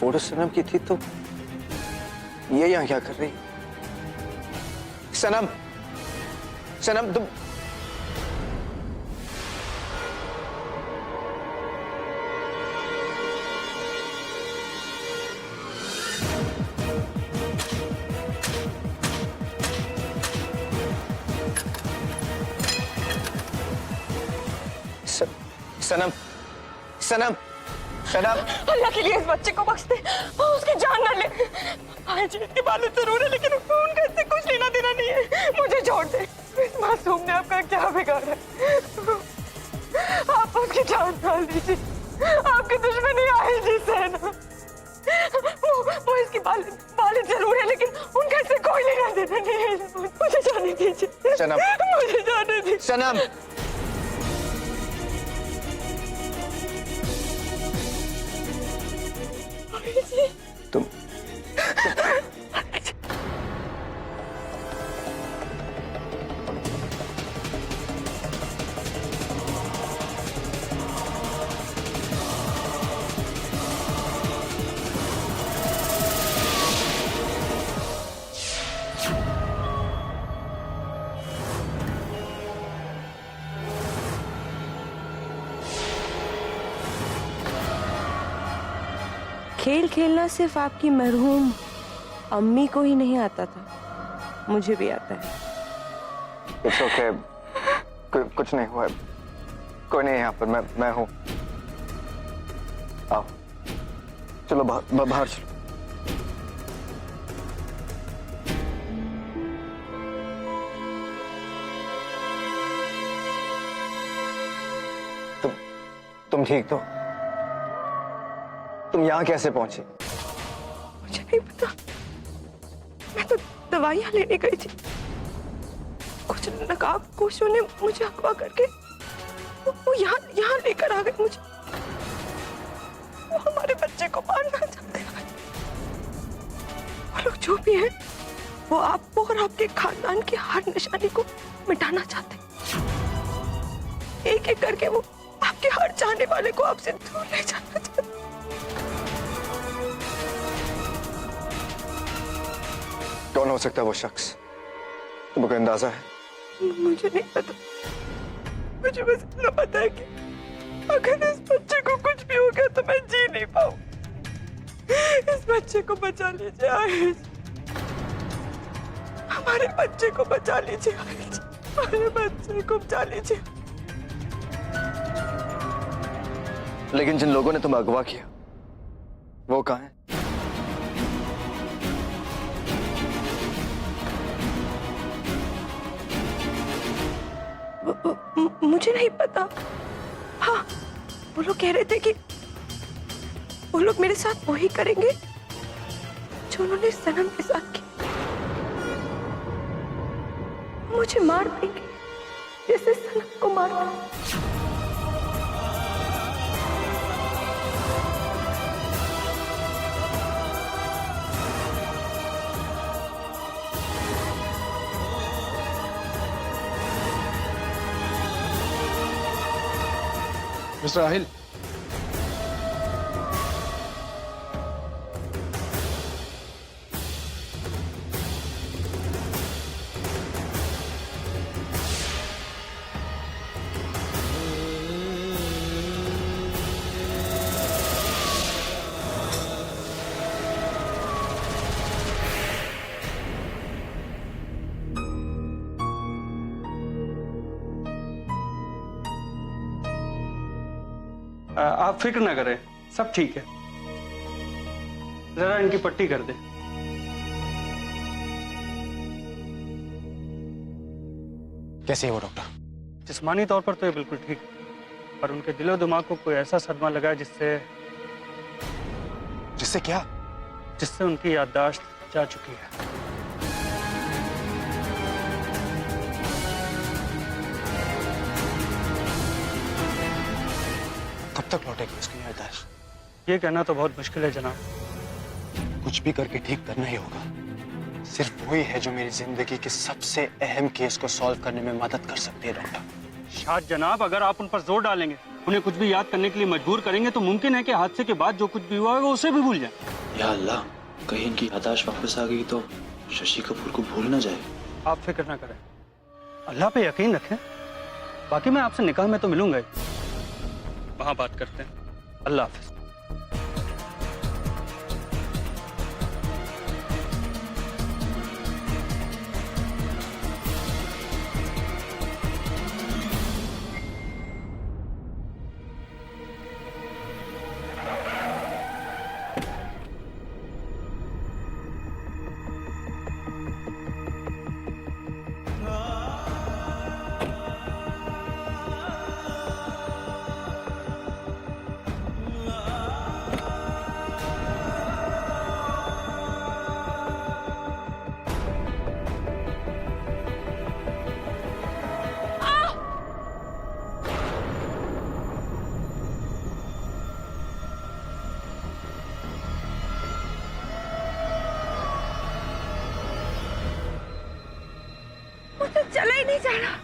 Photo सनम की थी तो ये यहाँ क्या कर रही? सनम, सनम तुम सनम, सनम, सनम। अल्लाह के लिए इस बच्चे को बख्श दे और उसकी जान न ले। आज इसके बाल जरूर है लेकिन उनका इससे कुछ लेना देना नहीं है। मुझे छोड़ दे। इस मासूम ने आपका क्या बिगाड़ा? आप उसकी जान डाल दीजिए। आपकी दुश्मनी आई जिससे ना वो इसकी बाल जरूर है लेकिन उनका इससे कोई लेना देना नहीं है। मुझे जाने दीजिए सनम, मुझे जाने दीजिए सनम। तुम खेल खेलना सिर्फ आपकी मरहूम अम्मी को ही नहीं आता था, मुझे भी आता है। इट्स ओके, कुछ नहीं हुआ, कोई नहीं यहाँ पर, मैं हूँ। आओ चलो बाहर चलो। तुम ठीक तो? तुम यहाँ कैसे पहुंची? मुझे नहीं पता। मैं तो दवाइयाँ लेने गई थी। कुछ नकाबपोशों ने मुझे अगवा करके वो यहाँ लेकर आ गए मुझे। वो हमारे बच्चे को मारना चाहते हैं। वो लोग जो भी हैं, वो आपको और आपके खानदान की हर निशानी को मिटाना चाहते हैं। एक एक करके वो आपके हर चाहने वाले को आपसे दूर ले जाना चाहते हैं। कौन हो सकता है वो शख्स? तुमको अंदाजा है? मुझे नहीं पता। मुझे बस इतना पता है कि अगर इस बच्चे को कुछ भी हो गया तो मैं जी नहीं पाऊं। इस बच्चे को बचा लीजिए आयुष। हमारे बच्चे को बचा लीजिए आयुष। हमारे बच्चे को बचा लीजिए। लेकिन जिन लोगों ने तुम्हें अगवा किया वो कहाँ है? मुझे नहीं पता। हाँ, वो लोग कह रहे थे कि वो लोग मेरे साथ वही करेंगे जो उन्होंने सनम के साथ किया। मुझे मार देंगे जैसे सनम को मारा। मिस्टर आहिल, आप फिक्र ना करें, सब ठीक है। जरा इनकी पट्टी कर दे। कैसे है वो डॉक्टर? जिस्मानी तौर पर तो ये बिल्कुल ठीक है, पर उनके दिलो दिमाग को कोई ऐसा सदमा लगा है जिससे क्या? जिससे उनकी याददाश्त जा चुकी है। कब तक लौटेगी उसकी याददाश्त? ये कहना तो बहुत मुश्किल है जनाब। कुछ भी करके ठीक करना ही होगा। सिर्फ वही है जो मेरी जिंदगी के सबसे अहम केस को सॉल्व करने में मदद कर सकती है डॉक्टर। शायद जनाब, अगर आप उन पर जोर डालेंगे उन्हें कुछ भी याद करने के लिए मजबूर करेंगे तो मुमकिन है कि हादसे के बाद जो कुछ भी हुआ होगा उसे भी भूल जाए। या अल्लाह, कहीं इनकी याददाश्त वापस आ गई तो शशि कपूर को भूल ना जाए। आप फिक्र ना करें, अल्लाह पे यकीन रखें। बाकी मैं आपसे निकाह में तो मिलूंगा ही, वहां बात करते हैं। अल्लाह हाफिज। मुझे चला ही नहीं जा रहा।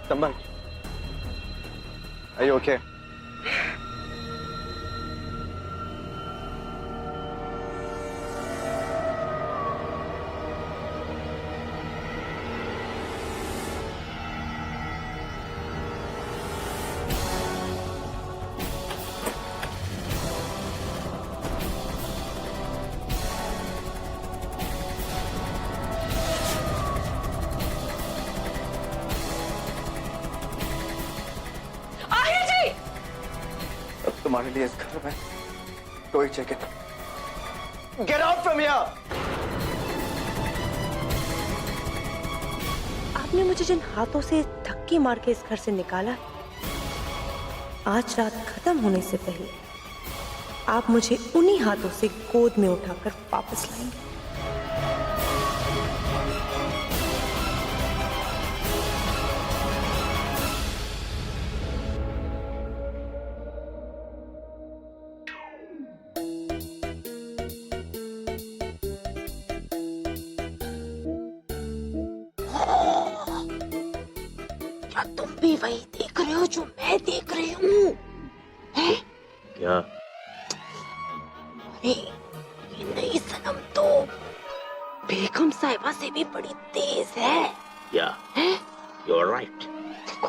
संभल। Are you okay? तुम्हारे लिए इस घर में कोई जगह नहीं। Get out from here! आपने मुझे जिन हाथों से धक्के मार के इस घर से निकाला है, आज रात खत्म होने से पहले आप मुझे उन्हीं हाथों से गोद में उठाकर वापस लाएंगे। क्या तुम भी वही देख रहे हो जो मैं देख रही हूँ? क्या? अरे ये नई सनम तो बेगम साहिबा से भी बड़ी तेज है। या, यू आर राइट। देखो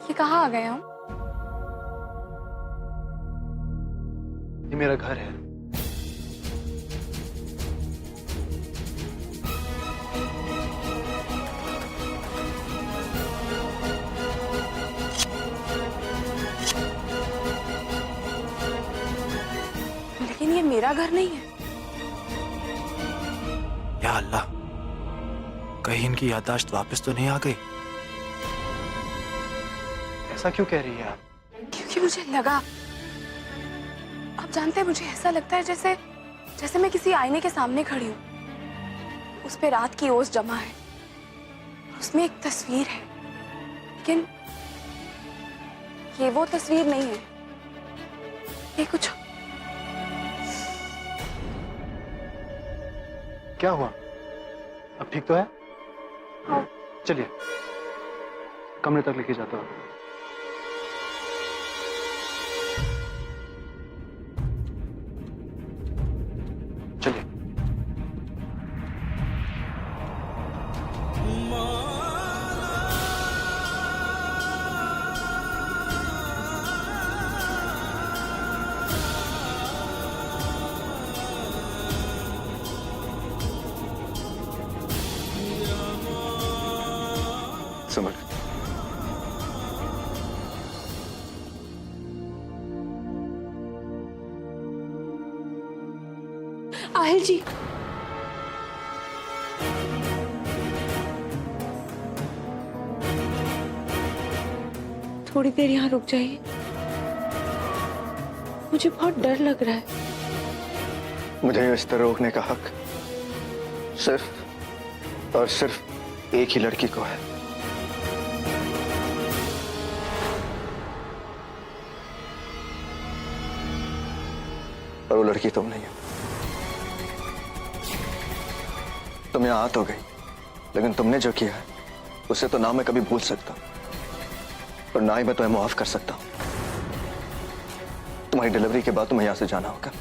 ये कहाँ आ गए हम? ये मेरा घर है। लेकिन ये मेरा घर नहीं है। या अल्लाह, कहीं इनकी याददाश्त वापस तो नहीं आ गई? ऐसा क्यों कह रही है आप? क्योंकि मुझे लगा, आप जानते हैं मुझे ऐसा लगता है जैसे जैसे मैं किसी आईने के सामने खड़ी हूँ। उस पे रात की ओस जमा है, उसमें एक तस्वीर है, लेकिन ये वो तस्वीर नहीं है। ये कुछ क्या हुआ? अब ठीक तो है? हाँ। चलिए कमरे तक लेके जाता हूँ। चलिए। समझ। आहिल जी, थोड़ी देर यहाँ रुक जाइए, मुझे बहुत डर लग रहा है। मुझे इस तरह रोकने का हक सिर्फ और सिर्फ एक ही लड़की को है। और वो लड़की तुम नहीं हो। तुम यहाँ आ तो गई, लेकिन तुमने जो किया है उसे तो ना मैं कभी भूल सकता और ना ही मैं तुम्हें माफ कर सकता हूं। तुम्हारी डिलीवरी के बाद तुम्हें यहां से जाना होगा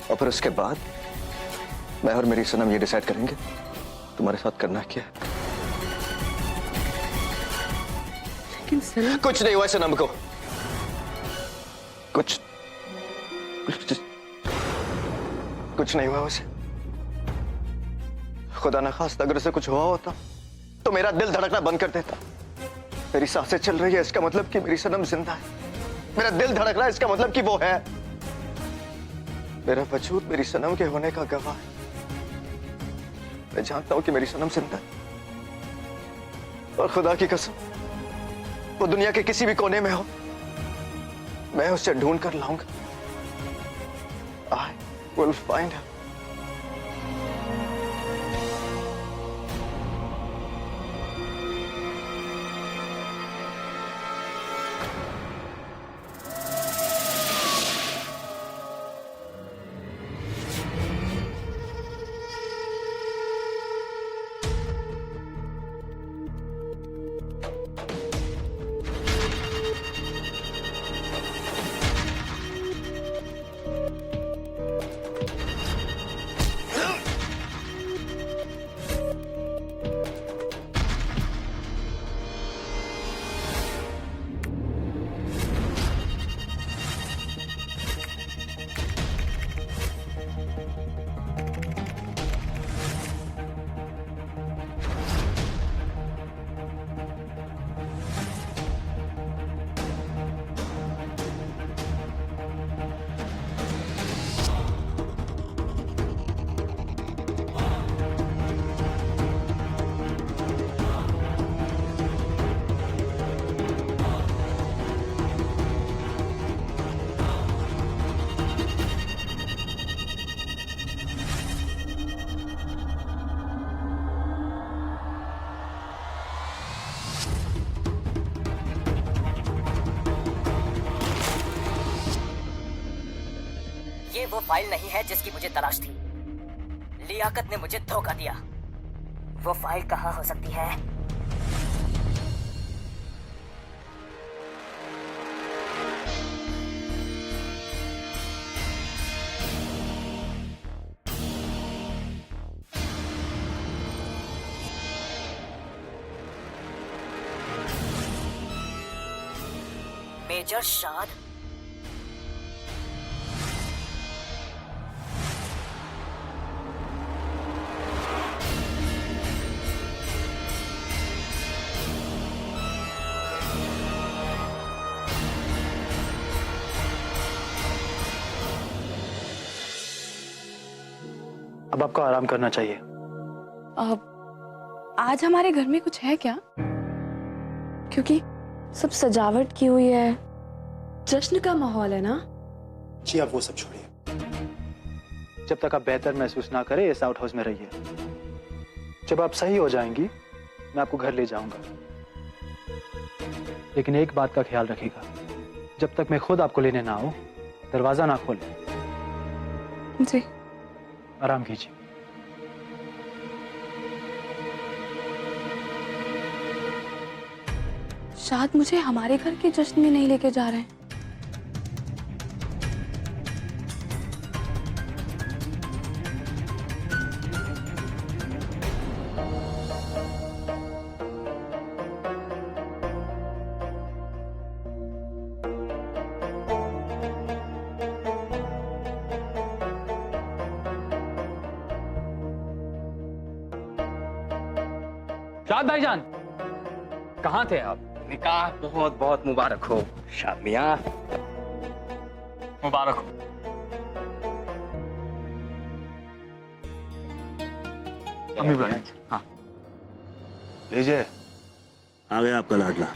और फिर उसके बाद मैं और मेरी सनम ये डिसाइड करेंगे तुम्हारे साथ करना क्या है। लेकिन सनम, कुछ नहीं हुआ सनम को, कुछ नहीं हुआ उसे। खुदा न खास्ता अगर उसे कुछ हुआ होता तो मेरा दिल धड़कना बंद कर देता। मेरी सांसें चल रही है इसका मतलब कि मेरी सनम जिंदा है। मेरा दिल धड़क रहा है इसका मतलब कि वो है। मेरा वजूद मेरी सनम के होने का गवाह है। मैं जानता हूं कि मेरी सनम जिंदा है और खुदा की कसम वो दुनिया के किसी भी कोने में हो, मैं उसे ढूंढ कर लाऊंगा। I will find her. ये वो फाइल नहीं है जिसकी मुझे तलाश थी। लियाकत ने मुझे धोखा दिया। वो फाइल कहाँ हो सकती है? मेजर शाद? अब आपको आराम करना चाहिए। आज हमारे घर में कुछ है क्या? क्योंकि सब सजावट की हुई है, जश्न का माहौल है ना? जी आप वो सब छोड़िए। जब तक आप बेहतर महसूस ना करें इस आउट हाउस में रहिए। जब आप सही हो जाएंगी मैं आपको घर ले जाऊंगा, लेकिन एक बात का ख्याल रखिएगा, जब तक मैं खुद आपको लेने ना आऊं दरवाजा ना खोलें। जी। आराम कीजिए। शायद मुझे हमारे घर के जश्न में नहीं लेके जा रहे हैं। शाद भाईजान, कहाँ थे आप? निकाह बहुत बहुत मुबारक हो। शामिया मुबारक हो। अम्मी बहन। हाँ लीजिए, आ गया आपका लाडला।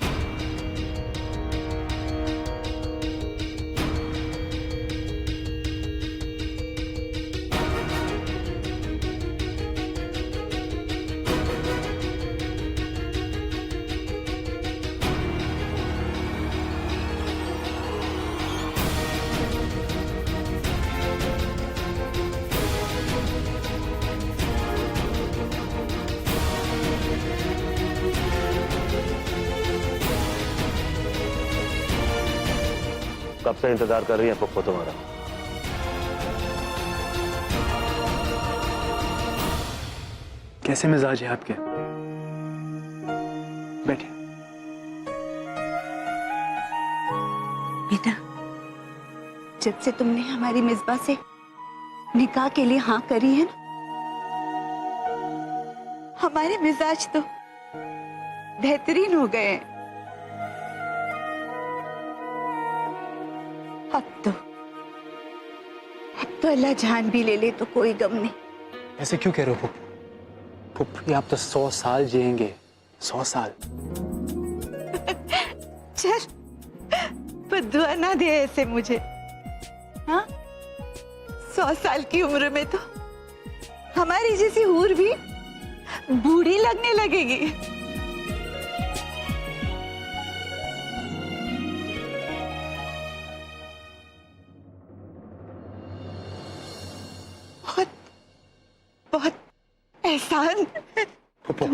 कब से इंतजार कर रही है पप्पो तुम्हारा। कैसे मिजाज है आपके? बैठिए। बेटा, जब से तुमने हमारी मिसबा से निकाह के लिए हाँ करी है ना, हमारे मिजाज तो बेहतरीन हो गए हैं। अब तो अल्लाह जान भी ले ले तो कोई गम नहीं। ऐसे क्यों कह रहे हो फुप्पी? आप तो 100 साल जिएंगे, 100 साल। चल, पर दुआ ना दे ऐसे मुझे। हाँ, 100 साल की उम्र में तो हमारी जैसी हूर भी बूढ़ी लगने लगेगी। बहुत बहुत एहसान फुप्पो,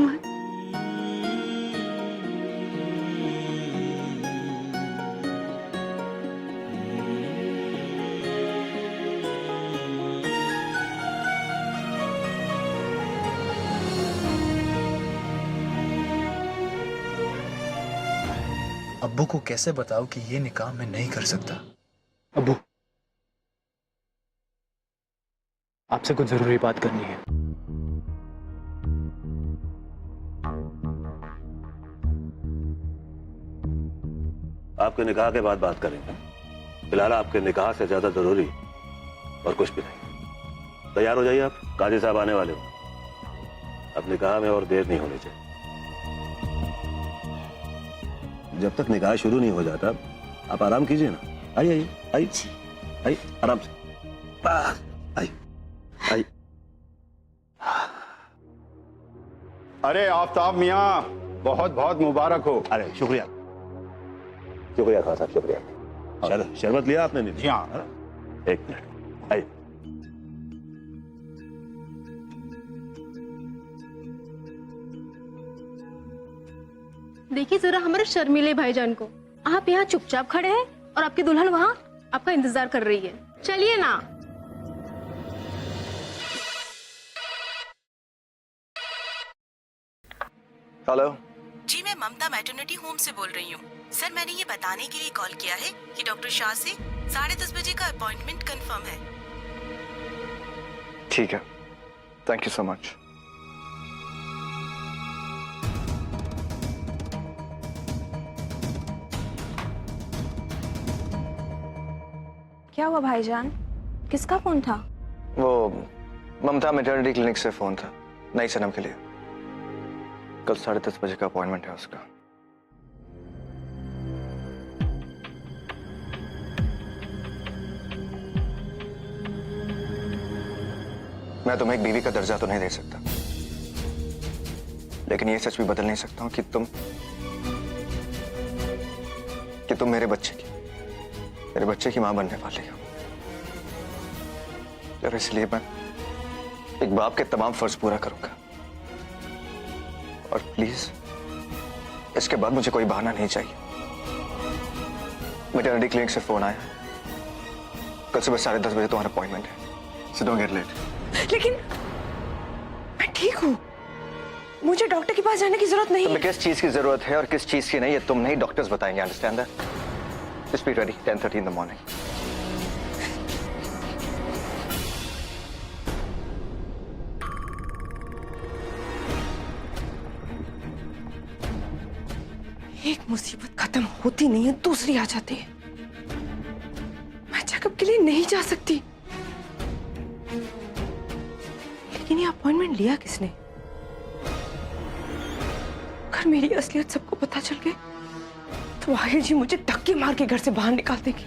अब्बू को कैसे बताओ कि ये निकाह मैं नहीं कर सकता? अब्बू, आपसे कुछ जरूरी बात करनी है। आपके निकाह के बाद बात करेंगे। फिलहाल आपके निकाह से ज्यादा जरूरी और कुछ भी नहीं। तैयार हो जाइए आप, काजी साहब आने वाले हो। अब निकाह में और देर नहीं होनी चाहिए। जब तक निकाह शुरू नहीं हो जाता आप आराम कीजिए ना। आइए आइए आइए आइए, आराम से आइए आइए। अरे आफ्ताब मियाँ, बहुत बहुत मुबारक हो। अरे शुक्रिया शुक्रिया खान साहब, शुक्रिया। शरबत लिया आपने? नहीं? जी हाँ। एक मिनट, आइए। देखिए जरा हमारे शर्मीले भाईजान को। आप यहाँ चुपचाप खड़े हैं और आपकी दुल्हन वहाँ आपका इंतजार कर रही है। चलिए ना। हेलो जी, मैं ममता मैटरनिटी होम से बोल रही हूँ। सर, मैंने ये बताने के लिए कॉल किया है कि डॉक्टर शाह से 10:30 बजे का अपॉइंटमेंट कंफर्म है। ठीक है, थैंक यू सो मच। क्या हुआ भाईजान? किसका फोन था? वो ममता मैटरनिटी क्लिनिक से फोन था, नई सनम के लिए। कल 10:30 बजे का अपॉइंटमेंट है उसका। मैं तुम्हें एक बीवी का दर्जा तो नहीं दे सकता, लेकिन ये सच भी बदल नहीं सकता हूं कि तुम मेरे बच्चे की मां बनने वाली हो। और इसलिए मैं एक बाप के तमाम फर्ज पूरा करूंगा। और प्लीज इसके बाद मुझे कोई बहाना नहीं चाहिए। मैटरनिटी क्लिनिक से फोन आया, कल सुबह 10:30 बजे तुम्हारा अपॉइंटमेंट है, सो डोंट गेट लेट। लेकिन मैं ठीक हूँ, मुझे डॉक्टर के पास जाने की जरूरत नहीं। तुम्हें किस चीज की जरूरत है और किस चीज की नहीं, ये तुम नहीं डॉक्टर्स बताएंगे। Understand that? Just be ready 10:30 in the morning. एक मुसीबत खत्म होती नहीं है, दूसरी आ जाती है। मैं चेकअप के लिए नहीं जा सकती। लेकिन ये अपॉइंटमेंट लिया किसने? अगर मेरी असलियत सबको पता चल गई तो वाहिद जी मुझे धक्के मार के घर से बाहर निकाल देंगे।